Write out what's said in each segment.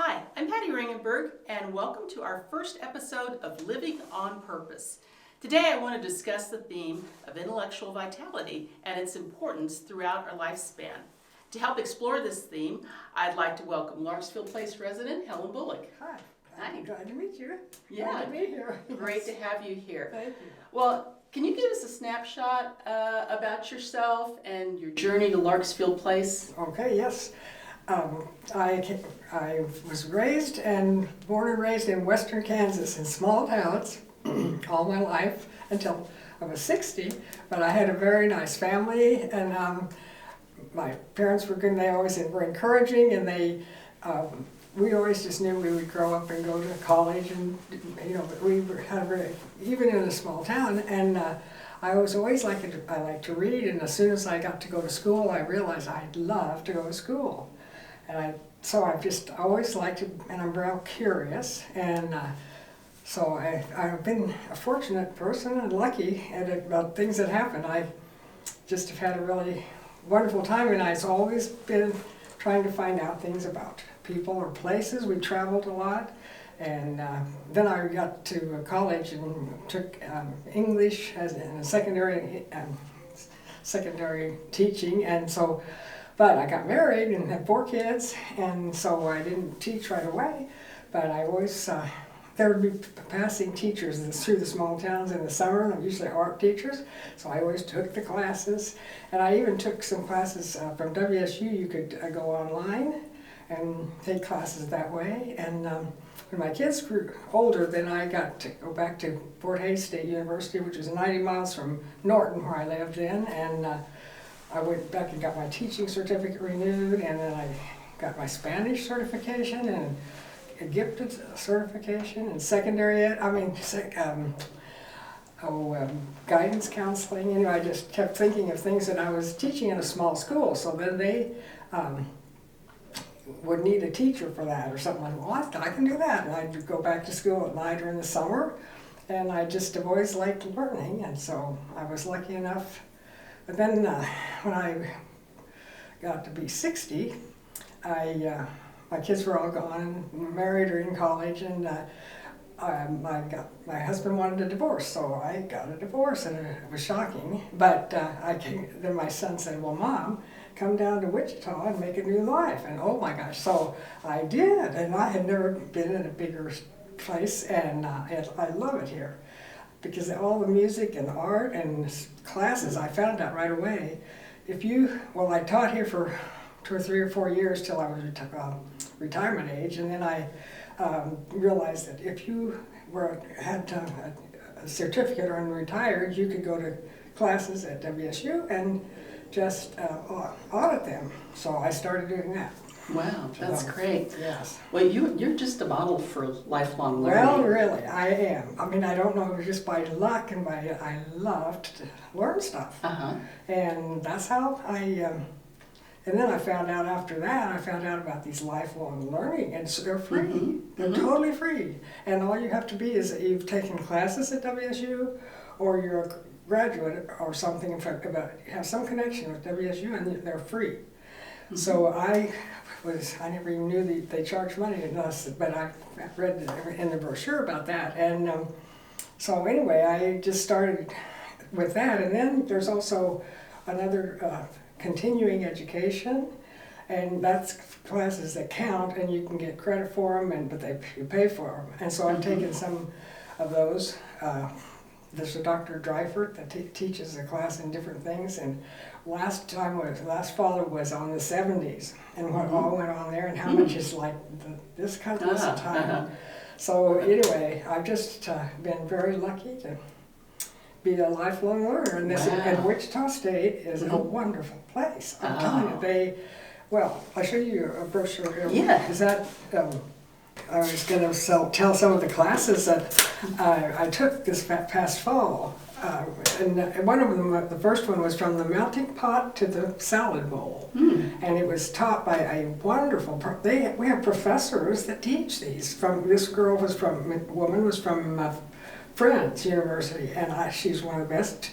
Hi, I'm Patty Ringenberg, and welcome to our first episode of Living on Purpose. Today I want to discuss the theme of intellectual vitality and its importance throughout our lifespan. To help explore this theme, I'd like to welcome Larksville Place resident Helen Bullock. Hi. Hi. Glad to meet you. Yeah. Glad to be here. Great to have you here. Thank you. Well, can you give us a snapshot about yourself and your journey to Larksville Place? Okay, yes. I was born and raised in western Kansas in small towns all my life until I was 60, but I had a very nice family, and my parents were good. They always were encouraging, and we always just knew we would grow up and go to college, and we had even in a small town, and I was always I liked to read, and as soon as I got to go to school, I realized I'd love to go to school. And so I've just always liked to, and I'm real curious, and so I've been a fortunate person and lucky about things that happen. I just have had a really wonderful time, and I've always been trying to find out things about people or places. We traveled a lot, and then I got to college and took English as in a secondary teaching, and so. But I got married and had 4 kids, and so I didn't teach right away. But I always, there would be passing teachers through the small towns in the summer, and usually art teachers. So I always took the classes, and I even took some classes from WSU. You could go online and take classes that way. And when my kids grew older, then I got to go back to Fort Hays State University, which is 90 miles from Norton, where I lived in, and I went back and got my teaching certificate renewed, and then I got my Spanish certification and a gifted certification and guidance counseling. I just kept thinking of things, and I was teaching in a small school, so then they would need a teacher for that or something. Well, I can do that, and I'd go back to school at night or in the summer, and I just have always liked learning, and so I was lucky enough. But then when I got to be 60, my kids were all gone and married or in college, and my husband wanted a divorce, so I got a divorce, and it was shocking. But then my son said, "Well, Mom, come down to Wichita and make a new life." And oh my gosh, so I did, and I had never been in a bigger place, and I love it here. Because all the music and art and classes, I found out right away. I taught here for 2 or 3 or 4 years till I was retirement age, and then I realized that if you had a certificate or retired, you could go to classes at WSU and just audit them. So I started doing that. Wow, that's great. Yes. Well, you're just a model for lifelong learning. Well, really, I am. I mean, I don't know, it was just by luck and I loved to learn stuff. Uh-huh. And that's how and then I found out after that, about these lifelong learning, and so they're free. Mm-hmm. They're totally free. And all you have to be is that you've taken classes at WSU, or you're a graduate or something, in fact, have some connection with WSU, and they're free. Mm-hmm. So I never even knew that they charged money to us, but I read in the brochure about that. And so anyway, I just started with that. And then there's also another continuing education, and that's classes that count, and you can get credit for them, but you pay for them. And so I've taken some of those. There's a Dr. Dreifert that teaches a class in different things, and last fall it was on the 70s, and what all went on there, and how much is like this country's time. So anyway, I've just been very lucky to be a lifelong learner, and and Wichita State is a wonderful place. I'm telling you, I'll show you a brochure here. Yeah. Is that? I was going to tell some of the classes that I took this past fall, and one of them, the first one was from the melting pot to the salad bowl, and it was taught by a wonderful. We have professors that teach these. This woman was from Friends University, and she's one of the best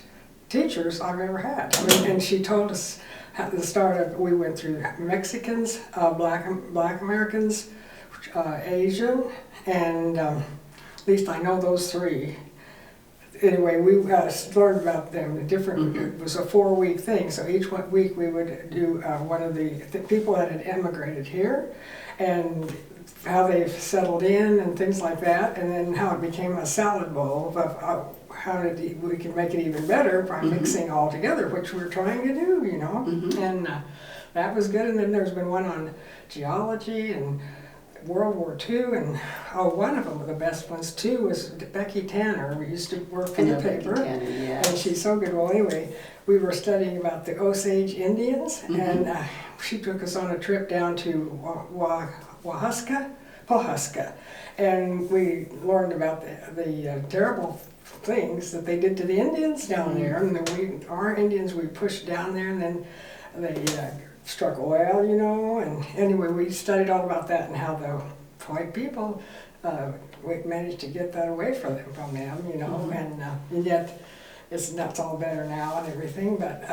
teachers I've ever had. And she told us at the start we went through Mexicans, Black Americans, Asian, and at least I know those three. Anyway, we learned about them. It was a 4-week thing, so each week we would do one of the people that had emigrated here, and how they've settled in and things like that, and then how it became a salad bowl of how we can make it even better by mixing all together, which we're trying to do, you know. And that was good. And then there's been one on geology and World War II, and one of them, the best ones too, was Becky Tanner. We used to work for the paper, and she's so good. Well, anyway, we were studying about the Osage Indians, and she took us on a trip down to Pawhuska, and we learned about the terrible things that they did to the Indians down there. And our Indians, we pushed down there, and then they struck oil, you know. And anyway, we studied all about that and how the white people managed to get that away from them, you know. And yet it's all better now and everything. But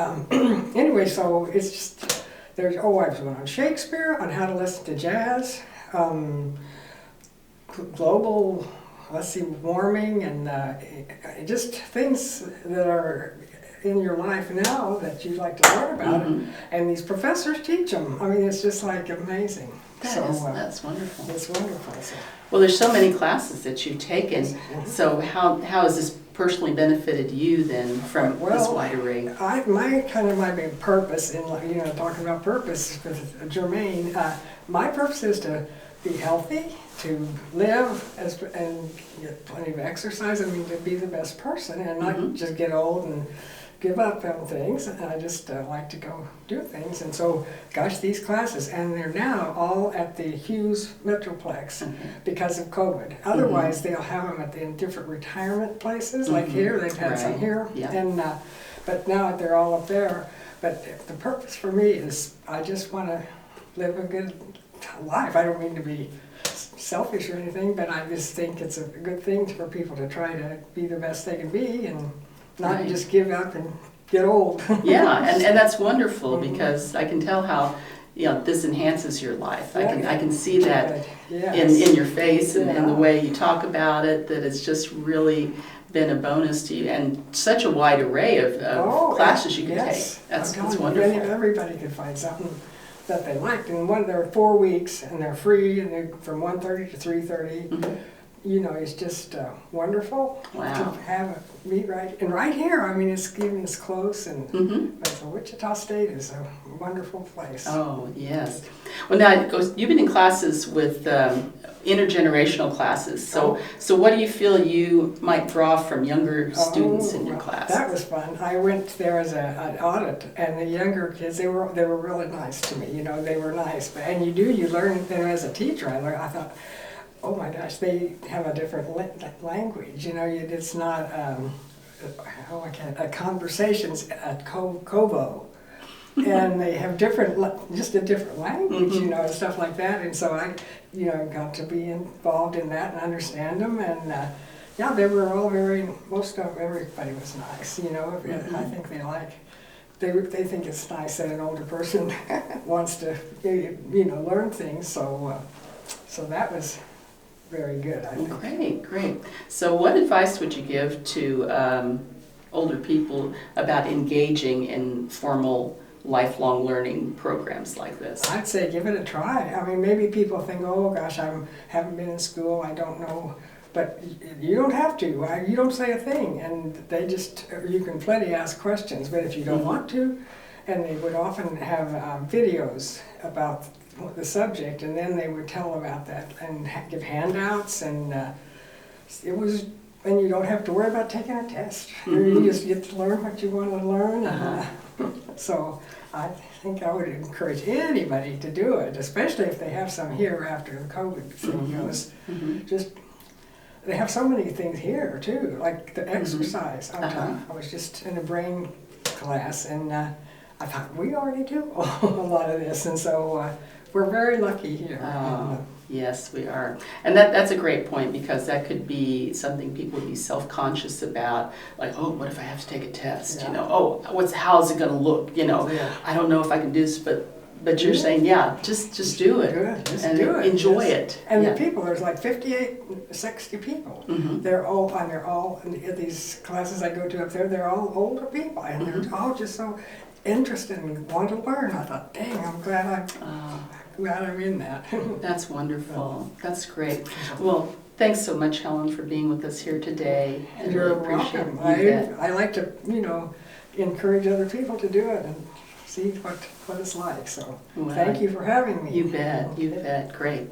anyway, so it's just I was going on Shakespeare, on how to listen to jazz, global, warming, and just things that are in your life now that you'd like to learn about. And these professors teach them. I mean, it's just like amazing. That's wonderful. It's wonderful. So. Well, there's so many classes that you've taken. So how has this personally benefited you then from this wide array? My big purpose in talking about purpose with Germaine, my purpose is to be healthy, to live and get plenty of exercise. I mean, to be the best person and not just get old and give up on things. And I just like to go do things. And so, gosh, these classes, and they're now all at the Hughes Metroplex because of COVID. Otherwise, they'll have them in different retirement places, like here. They've had some here, and but now they're all up there. But the purpose for me is I just want to live a good life. I don't mean to be selfish or anything, but I just think it's a good thing for people to try to be the best they can be and not just give up and get old. And that's wonderful because I can tell how this enhances your life. I can see that in your face and in the way you talk about it, that it's just really been a bonus to you, and such a wide array of classes you can take. That's wonderful. Everybody could find something that they liked, and they're 4 weeks and they're free, and they're from 1:30 to 3:30. You know, it's just wonderful to have it meet right here. I mean, it's even as close, and but Wichita State is a wonderful place. Oh yes. Well, now you've been in classes with intergenerational classes. So what do you feel you might draw from younger students in your class? That was fun. I went there as an audit, and the younger kids, they were really nice to me. You know, they were nice. You learn them as a teacher. I thought, oh my gosh, they have a different language. You know, it's not conversations at Kovo. And they have just a different language, you know, and stuff like that. And so I, got to be involved in that and understand them. And they were all everybody was nice, you know. I think they think it's nice that an older person wants to, learn things. So that was very good, I think. Great. So what advice would you give to older people about engaging in formal lifelong learning programs like this? I'd say give it a try. I mean, maybe people think, oh gosh, I haven't been in school, I don't know. But you don't have to. You don't say a thing, and you can plenty ask questions. But if you don't want to, and they would often have videos about the subject, and then they would tell about that and give handouts, and and you don't have to worry about taking a test. You just get to learn what you want to learn. So I think I would encourage anybody to do it, especially if they have some here after the COVID thing goes. They have so many things here too, like the exercise. I was just in a brain class, and I thought we already do a lot of this, and so we're very lucky here. Yes, we are. And that's a great point, because that could be something people would be self-conscious about, like, oh, what if I have to take a test? How is it going to look? I don't know if I can do this, but But you're saying, yeah, just do it. Just and do it. enjoy Just- it. And yeah. the people, there's like 58, 60 people. Mhm. They're all at these classes I go to up there, they're all older people, and they're all just so interested and want to learn. I thought, dang, I'm glad I'm in that. That's wonderful. That's great. Well, thanks so much, Helen, for being with us here today. I You're really appreciate welcome. it. I like to, encourage other people to do it and see what it's like. So Well, thank you for having me. You bet. You bet. Great.